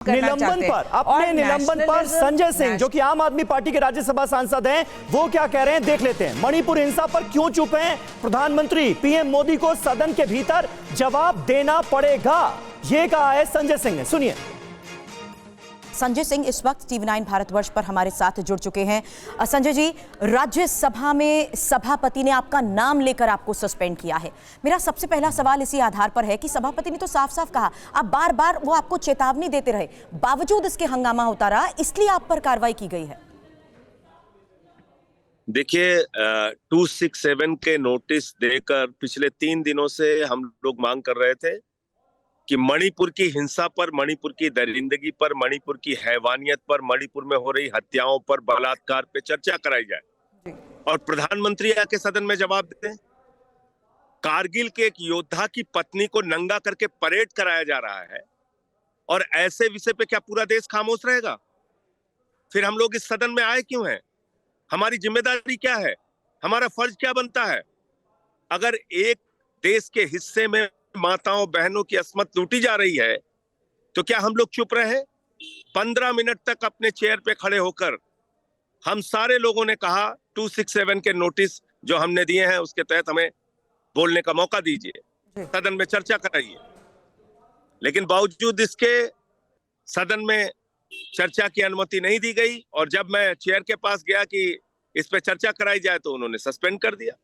निलंबन पर, अपने निलंबन पर संजय सिंह जो कि आम आदमी पार्टी के राज्यसभा सांसद हैं, वो क्या कह रहे हैं देख लेते हैं। मणिपुर हिंसा पर क्यों चुप हैं प्रधानमंत्री? पीएम मोदी को सदन के भीतर जवाब देना पड़ेगा, ये कहा है संजय सिंह ने। सुनिए। संजय सिंह इस वक्त TV9 भारतवर्ष पर हमारे साथ जुड़ चुके हैं। संजय जी, राज्यसभा में सभापति ने आपका नाम लेकर आपको सस्पेंड किया है। मेरा सबसे पहला सवाल इसी आधार पर है कि सभापति ने तो साफ साफ कहा, आप बार बार वो आपको चेतावनी देते रहे, बावजूद इसके हंगामा होता रहा, इसलिए आप पर कार्रवाई की गई है। देखिए, 267 के नोटिस देकर पिछले 3 दिनों से हम लोग मांग कर रहे थे कि मणिपुर की हिंसा पर, मणिपुर की दरिंदगी पर, मणिपुर की हैवानियत पर, मणिपुर में हो रही हत्याओं पर, बलात्कार पे चर्चा कराई जाए और प्रधानमंत्री आके सदन में जवाब दें। कारगिल के एक योद्धा की पत्नी को नंगा करके परेड कराया जा रहा है और ऐसे विषय पे क्या पूरा देश खामोश रहेगा? फिर हम लोग इस सदन में आए क्यों हैं? हमारी जिम्मेदारी क्या है? हमारा फर्ज क्या बनता है? अगर एक देश के हिस्से में माताओं बहनों की अस्मत लूटी जा रही है तो क्या हम लोग चुप रहे? 15 मिनट तक अपने चेयर पे खड़े होकर हम सारे लोगों ने कहा 267 के नोटिस जो हमने दिए हैं उसके तहत हमें बोलने का मौका दीजिए, सदन में चर्चा कराइए। लेकिन बावजूद इसके सदन में चर्चा की अनुमति नहीं दी गई और जब मैं चेयर के पास गया कि इस पे चर्चा कराई जाए तो उन्होंने सस्पेंड कर दिया।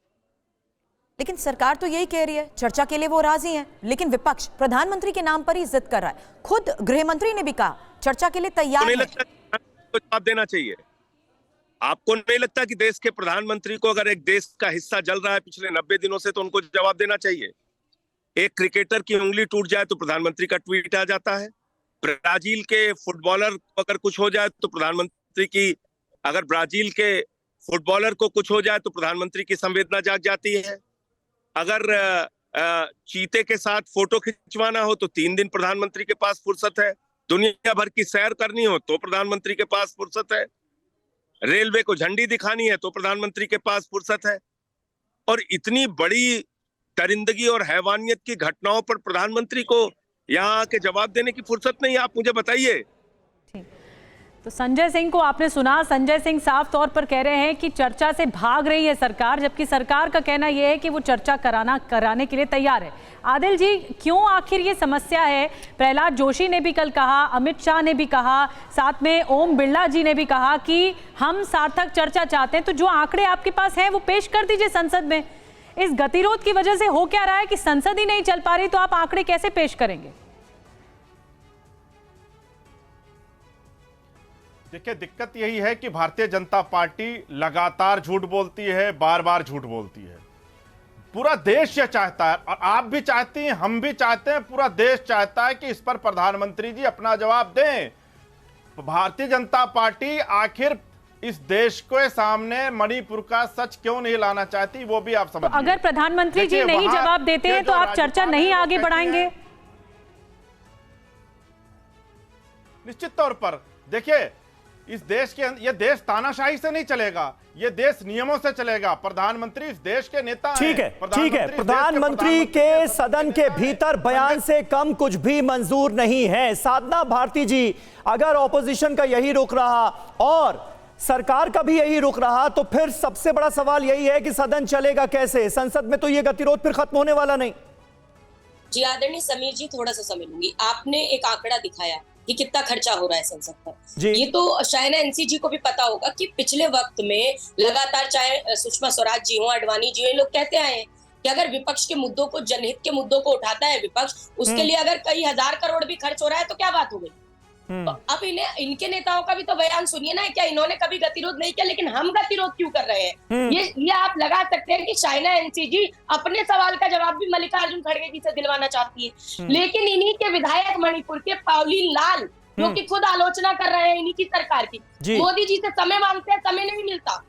लेकिन सरकार तो यही कह रही है चर्चा के लिए वो राजी हैं, लेकिन विपक्ष प्रधानमंत्री के नाम पर ही जिद कर रहा है। खुद गृह मंत्री ने भी कहा चर्चा के लिए तैयार है। नहीं लगता तो जवाब देना चाहिए? आपको नहीं लगता कि देश के प्रधानमंत्री को अगर एक देश का हिस्सा जल रहा है पिछले 90 दिनों से तो उनको जवाब देना चाहिए? एक क्रिकेटर की उंगली टूट जाए तो प्रधानमंत्री का ट्वीट आ जाता है। ब्राजील के फुटबॉलर को अगर कुछ हो जाए तो प्रधानमंत्री की, अगर ब्राजील के फुटबॉलर को कुछ हो जाए तो प्रधानमंत्री की संवेदना जाग जाती है। अगर चीते के साथ फोटो खिंचवाना हो तो 3 दिन प्रधानमंत्री के पास फुर्सत है। दुनिया भर की सैर करनी हो तो प्रधानमंत्री के पास फुर्सत है। रेलवे को झंडी दिखानी है तो प्रधानमंत्री के पास फुर्सत है। और इतनी बड़ी दरिंदगी और हैवानियत की घटनाओं पर प्रधानमंत्री को यहाँ आके जवाब देने की फुर्सत नहीं। आप मुझे बताइए। तो संजय सिंह को आपने सुना, संजय सिंह साफ तौर पर कह रहे हैं कि चर्चा से भाग रही है सरकार, जबकि सरकार का कहना यह है कि वो चर्चा कराने के लिए तैयार है। आदिल जी, क्यों आखिर ये समस्या है? प्रहलाद जोशी ने भी कल कहा, अमित शाह ने भी कहा, साथ में ओम बिरला जी ने भी कहा कि हम सार्थक चर्चा चाहते हैं। तो जो आंकड़े आपके पास हैं वो पेश कर दीजिए संसद में। इस गतिरोध की वजह से हो क्या रहा है कि संसद ही नहीं चल पा रही, तो आप आंकड़े कैसे पेश करेंगे? देखिए, दिक्कत यही है कि भारतीय जनता पार्टी लगातार झूठ बोलती है, बार बार झूठ बोलती है। पूरा देश ये चाहता है और आप भी चाहती हैं, हम भी चाहते हैं, पूरा देश चाहता है कि इस पर प्रधानमंत्री जी अपना जवाब दें। भारतीय जनता पार्टी आखिर इस देश के सामने मणिपुर का सच क्यों नहीं लाना चाहती, वो भी आप समझिए। तो अगर प्रधानमंत्री जी नहीं जवाब देते हैं तो आप चर्चा नहीं आगे बढ़ाएंगे? निश्चित तौर पर देखिए, इस देश के ये देश तानाशाही से नहीं चलेगा, ये देश नियमों से चलेगा। प्रधानमंत्री इस देश के नेता हैं। ठीक है, ठीक है। प्रधानमंत्री के सदन के भीतर बयान से कम कुछ भी मंजूर नहीं है। साधना भारती जी, अगर ऑपोजिशन का यही रुख रहा और सरकार का भी यही रुख रहा तो फिर सबसे बड़ा सवाल यही है कि सदन चलेगा कैसे? संसद में तो ये गतिरोध फिर खत्म होने वाला नहीं। जी आदरणीय समीर जी, थोड़ा सा समय लूंगी। आपने एक आंकड़ा दिखाया कि कितना खर्चा हो रहा है संसद पर। ये तो शायद NC जी को भी पता होगा कि पिछले वक्त में लगातार, चाहे सुषमा स्वराज जी हो, अडवाणी जी हो, ये लोग कहते आए हैं कि अगर विपक्ष के मुद्दों को, जनहित के मुद्दों को उठाता है विपक्ष, उसके लिए अगर कई हजार करोड़ भी खर्च हो रहा है तो क्या बात हो गई। तो अब इनके नेताओं का भी तो बयान सुनिए ना। क्या इन्होंने कभी गतिरोध नहीं किया, लेकिन हम गतिरोध क्यों कर रहे हैं? ये आप लगा सकते हैं कि शाइना NC जी अपने सवाल का जवाब भी मल्लिकार्जुन खड़गे जी से दिलवाना चाहती है, लेकिन इन्हीं के विधायक मणिपुर के पावलीन लाल, जो कि खुद आलोचना कर रहे हैं इन्हीं की सरकार की, मोदी जी से समय मांगते हैं, समय नहीं मिलता,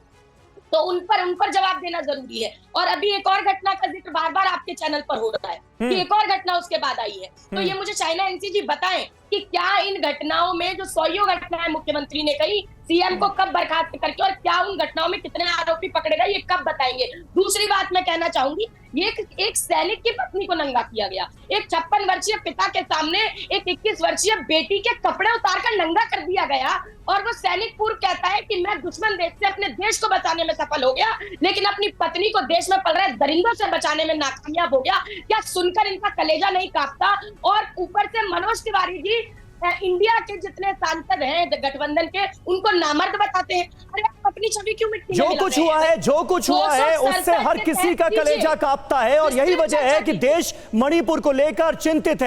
तो उन पर जवाब देना जरूरी है। और अभी एक और घटना का जिक्र बार बार आपके चैनल पर हो रहा है कि एक और घटना उसके बाद आई है। तो ये मुझे चाइना एनसीजी बताएं कि क्या इन घटनाओं में जो 100 घटनाएं मुख्यमंत्री ने कही, सीएम को कब बर्खास्त करके, और क्या उन घटनाओं में कितने आरोपी पकड़े गए, ये कब बताएंगे। दूसरी बात मैं कहना चाहूंगी, ये एक सैनिक की पत्नी को नंगा किया गया, एक 56 वर्षीय पिता के सामने एक 21 वर्षीय बेटी के कपड़े उतारकर नंगा कर दिया गया, और वो सैनिक पूर्व कहता है कि मैं दुश्मन देश से अपने देश को बचाने में सफल हो गया, लेकिन अपनी पत्नी को देश में पल रहे दरिंदों से बचाने में नाकामयाब हो गया। क्या सुनकर इनका कलेजा नहीं कांपता? और ऊपर से मनोज तिवारी जी इंडिया के जितने सांसद हैं गठबंधन के, उनको नामर्द बताते हैं। अरे आप अपनी छवि क्यों मिट्टी में जो कुछ हुआ है, जो कुछ हुआ है उससे हर किसी का कलेजा कांपता है, और यही वजह है कि देश मणिपुर को लेकर चिंतित है।